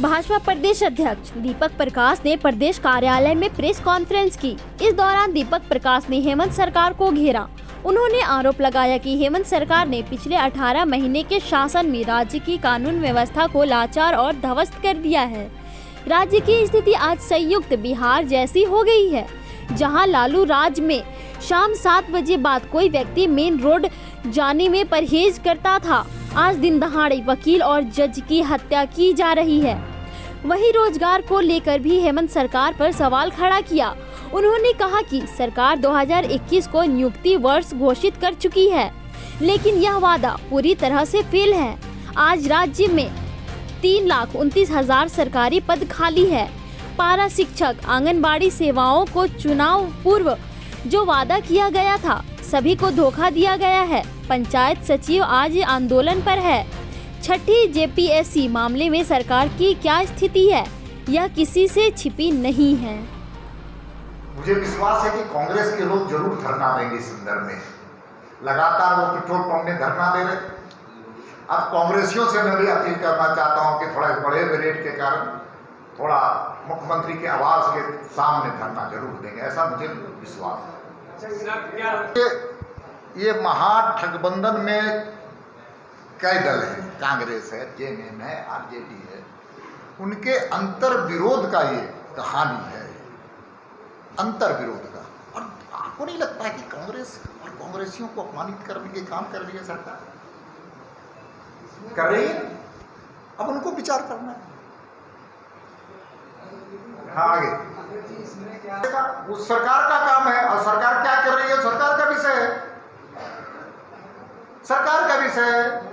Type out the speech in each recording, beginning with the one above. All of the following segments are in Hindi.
भाजपा प्रदेश अध्यक्ष दीपक प्रकाश ने प्रदेश कार्यालय में प्रेस कॉन्फ्रेंस की। इस दौरान दीपक प्रकाश ने हेमंत सरकार को घेरा। उन्होंने आरोप लगाया कि हेमंत सरकार ने पिछले 18 महीने के शासन में राज्य की कानून व्यवस्था को लाचार और ध्वस्त कर दिया है। राज्य की स्थिति आज संयुक्त बिहार जैसी हो गई है, जहां लालू राज में शाम 7 बजे बाद कोई व्यक्ति मेन रोड जाने में परहेज करता था, आज दिन दहाड़े वकील और जज की हत्या की जा रही है। वहीं रोजगार को लेकर भी हेमंत सरकार पर सवाल खड़ा किया। उन्होंने कहा कि सरकार 2021 को नियुक्ति वर्ष घोषित कर चुकी है, लेकिन यह वादा पूरी तरह से फेल है। आज राज्य में 3,29,000 सरकारी पद खाली है। पारा शिक्षक, आंगनबाड़ी सेवाओं को चुनाव पूर्व जो वादा किया गया था, सभी को धोखा दिया गया है। पंचायत सचिव आज आंदोलन पर है। छठी जेपीएससी मामले में सरकार की क्या स्थिति है, यह किसी से छिपी नहीं है। मुझे विश्वास है कि कांग्रेस के लोग जरूर धरना देंगे। इस संदर्भ में लगातार वो पेट्रोल पंप में धरना दे रहे। अब कांग्रेसियों से मैं भी अपील करना चाहता हूं कि थोड़ा बड़े रेट के कारण थोड़ा मुख्यमंत्री के आवास के सामने धरना जरूर देंगे, ऐसा मुझे विश्वास है। ये महागठबंधन में कई दल हैं, कांग्रेस है, जेएमएम है, आरजेडी है, उनके अंतर विरोध का ये कहानी है, अंतर विरोध का। और आपको नहीं लगता है कि कांग्रेस और कांग्रेसियों को अपमानित करने के काम कर रही है सरकार? कर रही है। अब उनको विचार करना है। हाँ, आगे वो सरकार का काम है। और सरकार क्या कर रही है, सरकार का विषय है, सरकार का विषय है,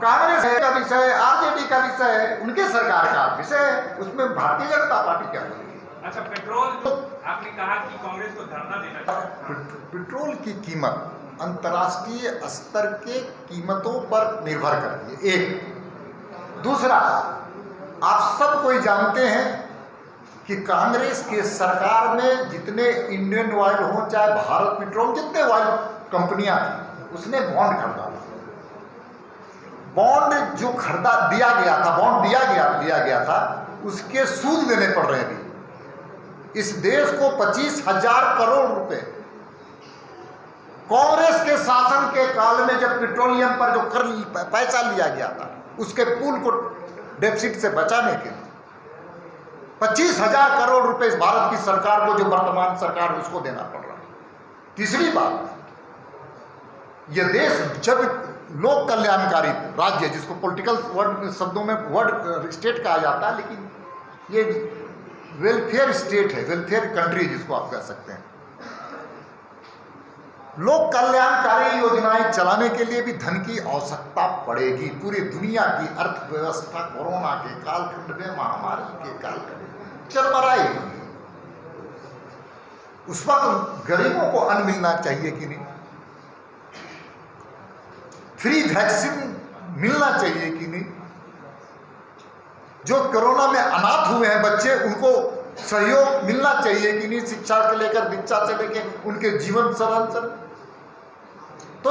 कांग्रेस का विषय है, आरजेडी का विषय है, उनके सरकार का विषय है, उसमें भारतीय जनता पार्टी क्या करेगी? अच्छा, पेट्रोल आपने कहा कि कांग्रेस को धरना देना चाहिए। पेट्रोल की कीमत अंतर्राष्ट्रीय स्तर के कीमतों पर निर्भर करती है, एक। दूसरा, आप सब कोई जानते हैं कि कांग्रेस के सरकार में जितने इंडियन ऑयल हो, चाहे भारत पेट्रोल, जितने ऑयल कंपनियां थी, उसने बॉन्ड खरीदा। बॉन्ड जो खरीदा दिया गया था, बॉन्ड दिया गया था, उसके सूद देने पड़ रहे हैं। इस देश को 25,000 करोड़ रुपए कांग्रेस के शासन के काल में जब पेट्रोलियम पर जो कर पैसा लिया गया था, उसके पूल को डेफिसिट से बचाने के लिए 25,000 करोड़ रुपए इस भारत की सरकार को, जो वर्तमान सरकार, उसको देना पड़ रहा है। तीसरी बात, यह देश जब लोक कल्याणकारी राज्य, जिसको पॉलिटिकल वर्ड शब्दों में वर्ड स्टेट कहा जाता है, लेकिन ये वेलफेयर स्टेट है, वेलफेयर कंट्री जिसको आप कह सकते हैं। लोक कल्याणकारी योजनाएं चलाने के लिए भी धन की आवश्यकता पड़ेगी। पूरी दुनिया की अर्थव्यवस्था कोरोना के कालखंड में, महामारी के कालखंड में चरमराई। उस वक्त गरीबों को अन्न मिलना चाहिए कि नहीं? फ्री वैक्सीन मिलना चाहिए कि नहीं? जो कोरोना में अनाथ हुए हैं बच्चे, उनको सहयोग मिलना चाहिए कि नहीं? शिक्षा से लेकर दीक्षा से लेकर उनके जीवन सरल। तो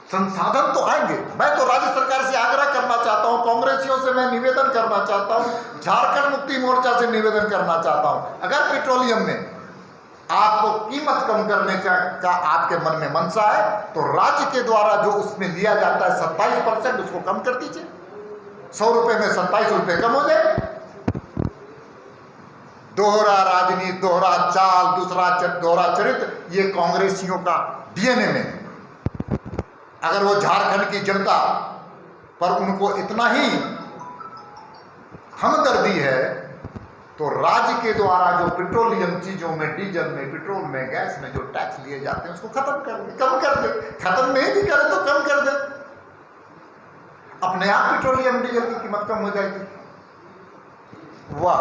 संसाधन तो आएंगे। मैं तो राज्य सरकार से आग्रह करना चाहता हूं, कांग्रेसियों से मैं निवेदन करना चाहता हूं, झारखंड मुक्ति मोर्चा से निवेदन करना चाहता हूं, अगर पेट्रोलियम में आपको कीमत कम करने का आपके मन में मनसा है, तो राज्य के द्वारा जो उसमें लिया जाता है 27%, उसको कम कर दीजिए। 100 रुपए में 27 रुपए कम हो जाए। दोहरा राजनीति, दोहरा चाल, दोहरा चरित्र, ये कांग्रेसियों का डीएनए में है। अगर वो झारखंड की जनता पर उनको इतना ही हमदर्दी है, तो राज्य के द्वारा जो पेट्रोलियम चीजों में, डीजल में, पेट्रोल में, गैस में जो टैक्स लिए जाते हैं, उसको खत्म कर दे, कम कर दे। खत्म नहीं भी करे तो कम कर दे। अपने आप पेट्रोलियम डीजल की कीमत कम हो जाएगी। वाह,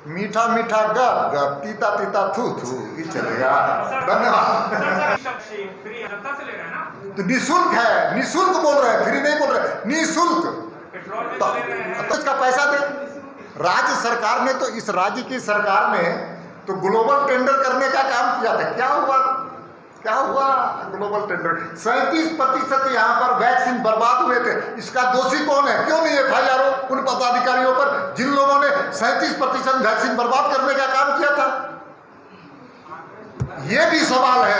मीठा मीठा गप गप, तीता तीता थू थू, ये चलेगा। धन्यवाद। तो निःशुल्क है, निःशुल्क बोल रहे हैं, फ्री नहीं बोल रहे, निःशुल्क। तो इसका पैसा दे। राज्य सरकार ने, तो इस राज्य की सरकार ने तो ग्लोबल टेंडर करने का काम किया था, क्या हुआ? क्या हुआ ग्लोबल टेंडर? 37% यहाँ पर वैक्सीन बर्बाद हुए थे। इसका दोषी कौन है? क्यों नहीं FIR हो उन पदाधिकारियों पर जिन लोगों ने 37% वैक्सीन बर्बाद करने का काम किया था? ये भी सवाल है